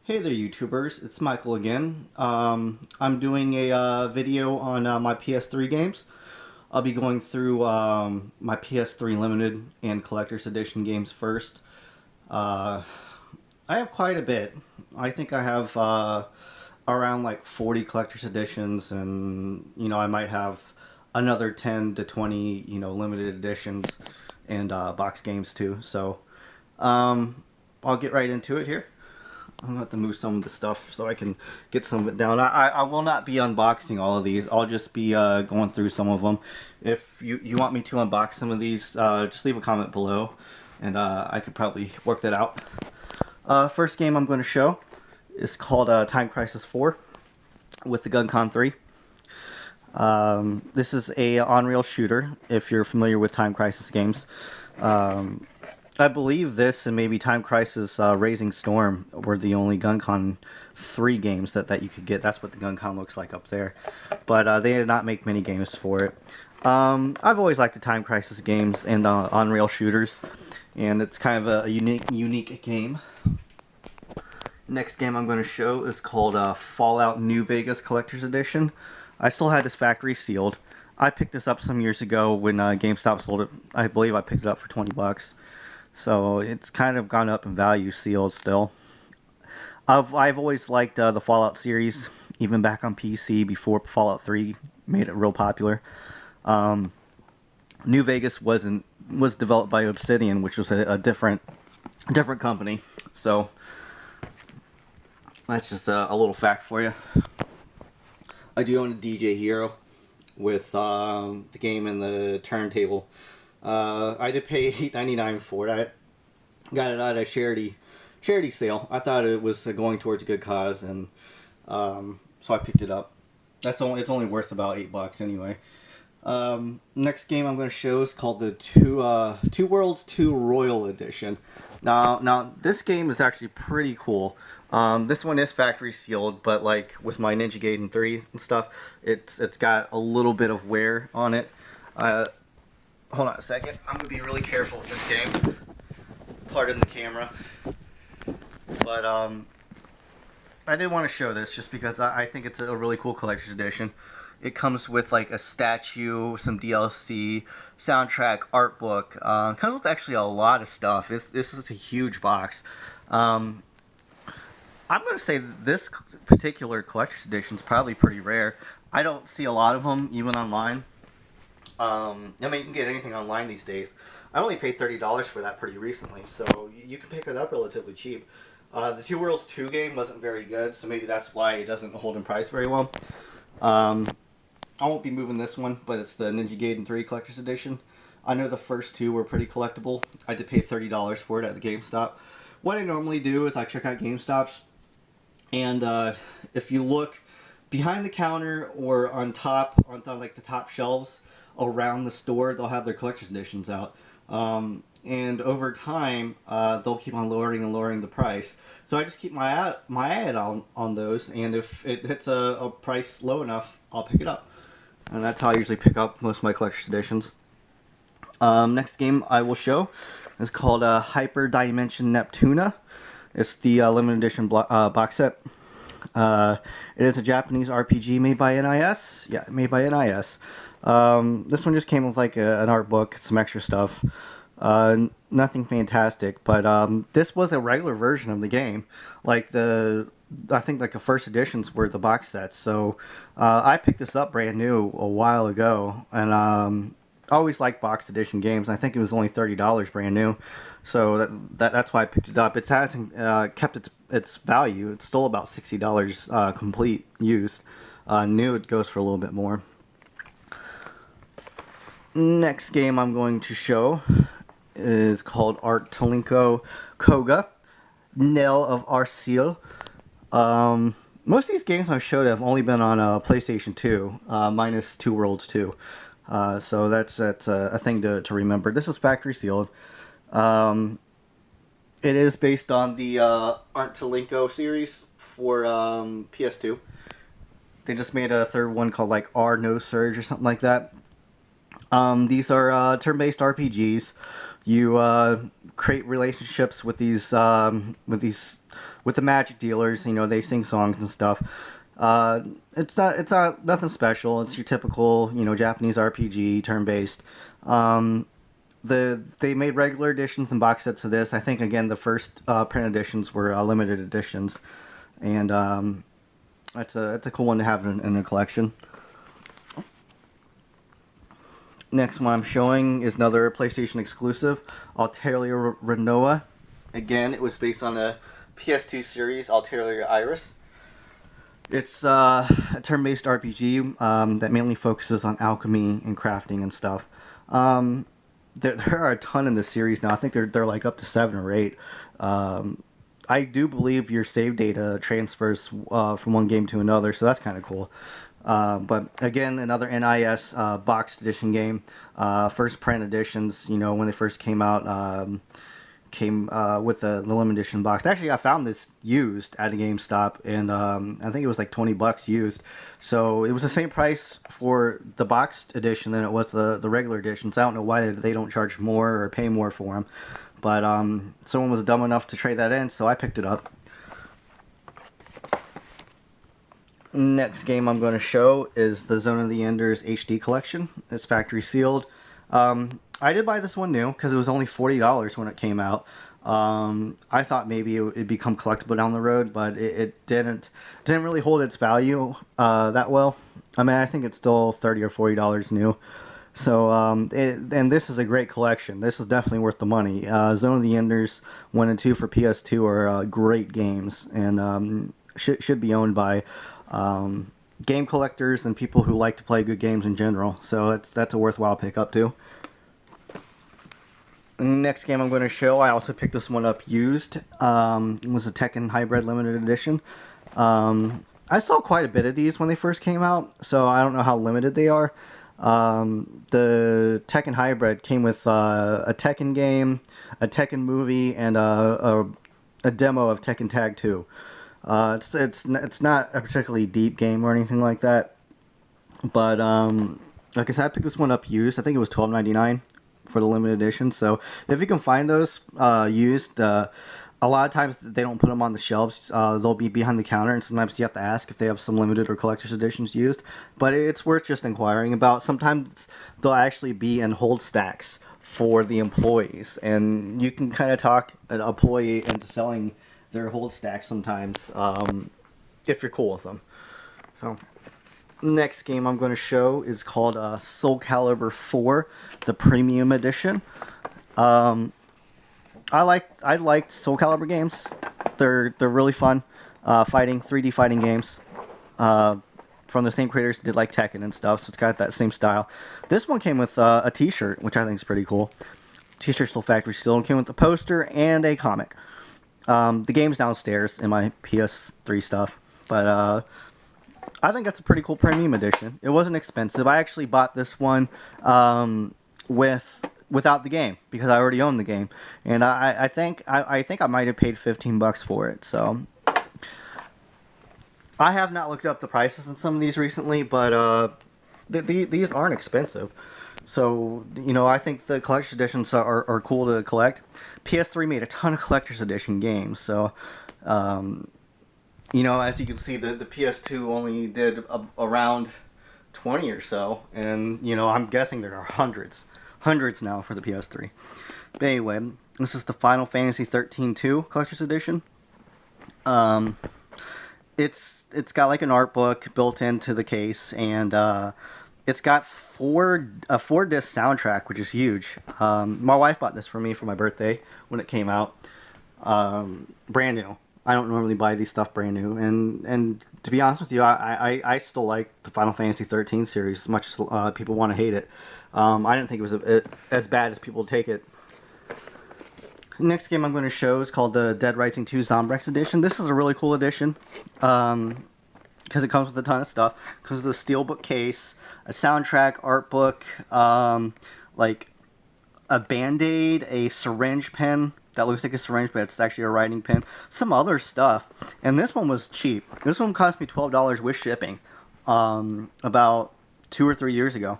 Hey there, YouTubers. It's Michael again. I'm doing a video on my PS3 games. I'll be going through my PS3 Limited and Collector's Edition games first. Uh, I have quite a bit. I think I have around like 40 Collector's Editions, and I might have another 10 to 20 limited editions and box games too. So I'll get right into it here. I'm gonna have to move some of the stuff so I can get some of it down. I will not be unboxing all of these. I'll just be going through some of them. If you want me to unbox some of these, just leave a comment below, and I could probably work that out. First game I'm going to show is called Time Crisis 4 with the GunCon 3. This is a on-rail shooter, if you're familiar with Time Crisis games. I believe this and maybe Time Crisis Raising Storm were the only GunCon 3 games that you could get. That's what the GunCon looks like up there. But they did not make many games for it. I've always liked the Time Crisis games and on-rail shooters. And it's kind of a unique game. Next game I'm going to show is called Fallout New Vegas Collector's Edition. I still had this factory sealed. I picked this up some years ago when GameStop sold it. I believe I picked it up for 20 bucks. So it's kind of gone up in value sealed still. I've always liked the Fallout series, even back on PC before Fallout 3 made it real popular. New Vegas was developed by Obsidian, which was a different company. So that's just a little fact for you. I do own a DJ Hero with the game and the turntable. I did pay $8.99 for it. I got it at a charity sale. I thought it was going towards a good cause, and so I picked it up. It's only worth about $8 anyway. Next game I'm going to show is called the Two Worlds 2 Royal Edition. Now this game is actually pretty cool. This one is factory sealed, but like with my Ninja Gaiden 3 and stuff, it's got a little bit of wear on it. Hold on a second. I'm going to be really careful with this game. Pardon the camera. But I did want to show this just because I think it's a really cool collector's edition. It comes with like a statue, some DLC, soundtrack, art book. It comes with actually a lot of stuff. This is a huge box. I'm going to say this particular collector's edition is probably pretty rare. I don't see a lot of them even online. I mean, you can get anything online these days. I only paid $30 for that pretty recently, so you can pick it up relatively cheap. The Two Worlds 2 game wasn't very good, so maybe that's why it doesn't hold in price very well. I won't be moving this one, but it's the Ninja Gaiden 3 Collector's Edition. I know the first two were pretty collectible. I did pay $30 for it at the GameStop. What I normally do is I check out GameStops, and if you look behind the counter or on like the top shelves around the store, they'll have their collector's editions out. And over time, they'll keep on lowering and lowering the price. So I just keep my eye on those, and if it hits a price low enough, I'll pick it up. And that's how I usually pick up most of my collector's editions. Next game I will show is called Hyper Dimension Neptuna. It's the limited edition box set. It is a Japanese RPG made by NIS. Yeah, made by NIS. This one just came with like an art book, some extra stuff. Nothing fantastic, but this was a regular version of the game. Like I think like the first editions were the box sets. So I picked this up brand new a while ago, and I always liked box edition games. I think it was only $30 brand new, so that's why I picked it up. It hasn't kept its value. It's still about $60 complete used. New it goes for a little bit more. Next game I'm going to show is called Art Talinko Koga, Knell of Arcil. Most of these games I've showed have only been on PlayStation 2, minus Two Worlds 2. So that's a thing to remember. This is factory sealed. It is based on the Art Talinko series for PS2. They just made a third one called like R No Surge or something like that. These are turn-based RPGs. You create relationships with with the magic dealers. You know, they sing songs and stuff. It's not nothing special. It's your typical, you know, Japanese RPG, turn-based. Um, they made regular editions and box sets of this. I think again the first print editions were limited editions, and that's a cool one to have in a collection. Next one I'm showing is another PlayStation exclusive, Altair Renoa. Again, it was based on a PS2 series, Altair Iris. It's a turn-based RPG that mainly focuses on alchemy and crafting and stuff. There are a ton in this series now. I think they're like up to 7 or 8. I do believe your save data transfers from one game to another, so that's kind of cool. But again, another NIS boxed edition game. First print editions, you know, when they first came out, came with the limited edition box. Actually, I found this used at a GameStop, and I think it was like $20 used. So it was the same price for the boxed edition than it was the regular editions. I don't know why they don't charge more or pay more for them. But someone was dumb enough to trade that in, so I picked it up. Next game I'm going to show is the Zone of the Enders HD collection. It's factory sealed. I did buy this one new because it was only $40 when it came out. I thought maybe it'd become collectible down the road, but it didn't really hold its value that well. I mean, I think it's still $30 or $40 new. So, and this is a great collection. This is definitely worth the money. Zone of the Enders 1 and 2 for PS2 are great games, and should be owned by game collectors and people who like to play good games in general. So that's a worthwhile pickup too. Next game I'm going to show, I also picked this one up used. It was a Tekken Hybrid Limited Edition. I saw quite a bit of these when they first came out, so I don't know how limited they are. The Tekken Hybrid came with a Tekken game, a Tekken movie, and a demo of Tekken Tag 2. It's not a particularly deep game or anything like that, but like I said, I picked this one up used. I think it was $12.99 for the limited edition. So if you can find those used, a lot of times they don't put them on the shelves. They'll be behind the counter, and sometimes you have to ask if they have some limited or collector's editions used. But it's worth just inquiring about. Sometimes they'll actually be in hold stacks for the employees, and you can kind of talk an employee into selling their hold stacks sometimes, if you're cool with them. So, next game I'm going to show is called Soul Calibur 4, the Premium Edition. I liked Soul Calibur games. They're really fun, 3D fighting games. From the same creators that did like Tekken and stuff, so it's got that same style. This one came with a T-shirt, which I think is pretty cool. T-shirt still factory sealed. Came with a poster and a comic. The game's downstairs in my PS3 stuff, but I think that's a pretty cool premium edition. It wasn't expensive. I actually bought this one without the game because I already owned the game, and I think I might have paid $15 for it. So I have not looked up the prices on some of these recently, but these aren't expensive. So, you know, I think the collector's editions are cool to collect. PS3 made a ton of collector's edition games, so, you know, as you can see, the PS2 only did around 20 or so, and, you know, I'm guessing there are hundreds now for the PS3. But anyway, this is the Final Fantasy 13-2 collector's edition. It's got like an art book built into the case, and it's got a 4-disc soundtrack, which is huge. My wife bought this for me for my birthday when it came out. Brand new. I don't normally buy these stuff brand new, and to be honest with you, I still like the Final Fantasy 13 series as much as people want to hate it. I didn't think it was as bad as people take it. Next game I'm going to show is called the Dead Rising 2 Zombrex Edition. This is a really cool edition because it comes with a ton of stuff. It comes with a steelbook case, a soundtrack, art book, like a Band-Aid, a syringe pen that looks like a syringe, but it's actually a writing pen, some other stuff. And this one was cheap. This one cost me $12 with shipping about 2 or 3 years ago.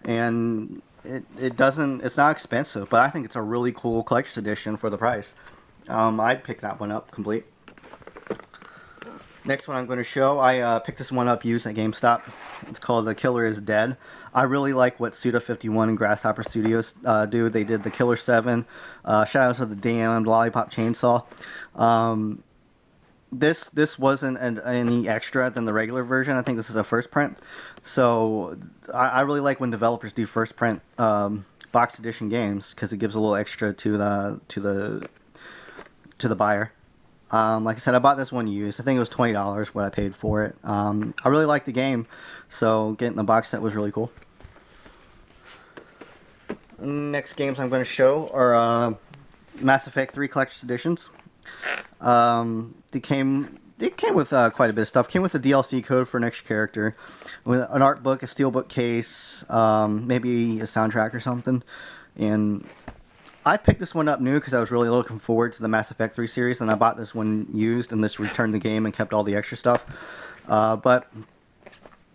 And it's not expensive, but I think it's a really cool collector's edition for the price. I'd pick that one up complete. Next one I'm going to show, I picked this one up used at GameStop. It's called The Killer is Dead. I really like what Suda51 and Grasshopper Studios do. They did The Killer 7, Shadows of the Damned, Lollipop Chainsaw. This wasn't any extra than the regular version. I think this is a first print. So I really like when developers do first print box edition games because it gives a little extra to the buyer. Like I said, I bought this one used. I think it was $20 what I paid for it. I really liked the game, so getting the box set was really cool. Next games I'm going to show are Mass Effect 3 Collector's Editions. They came with quite a bit of stuff. Came with a DLC code for an extra character, with an art book, a steelbook case, maybe a soundtrack or something, and I picked this one up new because I was really looking forward to the Mass Effect 3 series, and I bought this one used, and this returned the game and kept all the extra stuff. But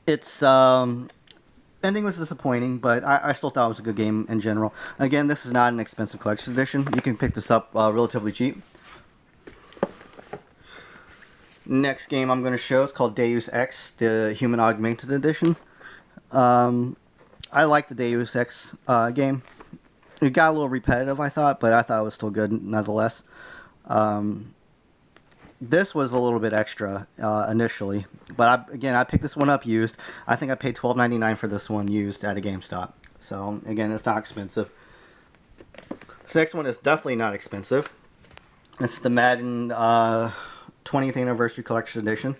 its ending was disappointing, but I still thought it was a good game in general. Again, this is not an expensive collector's edition. You can pick this up relatively cheap. Next game I'm going to show is called Deus Ex, the Human Augmented Edition. I like the Deus Ex game. It got a little repetitive, I thought, but I thought it was still good nonetheless. This was a little bit extra initially, but I picked this one up used. I think I paid $12.99 for this one used at a GameStop. So again, it's not expensive. This next one is definitely not expensive. It's the Madden 20th Anniversary Collection Edition.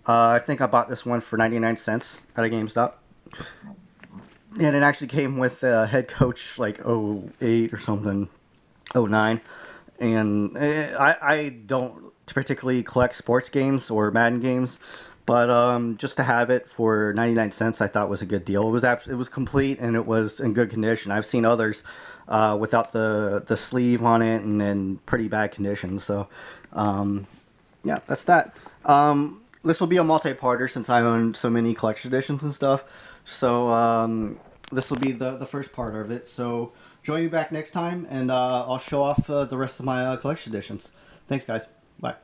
I think I bought this one for 99 cents at a GameStop. And it actually came with a head coach like 08 or something, 09. And I don't particularly collect sports games or Madden games, but just to have it for 99 cents I thought was a good deal. It was complete and it was in good condition. I've seen others without the sleeve on it and in pretty bad condition. So yeah, that's that. This will be a multi-parter since I own so many collection editions and stuff. So this will be the first part of it. So join me back next time, and I'll show off the rest of my collection editions. Thanks, guys. Bye.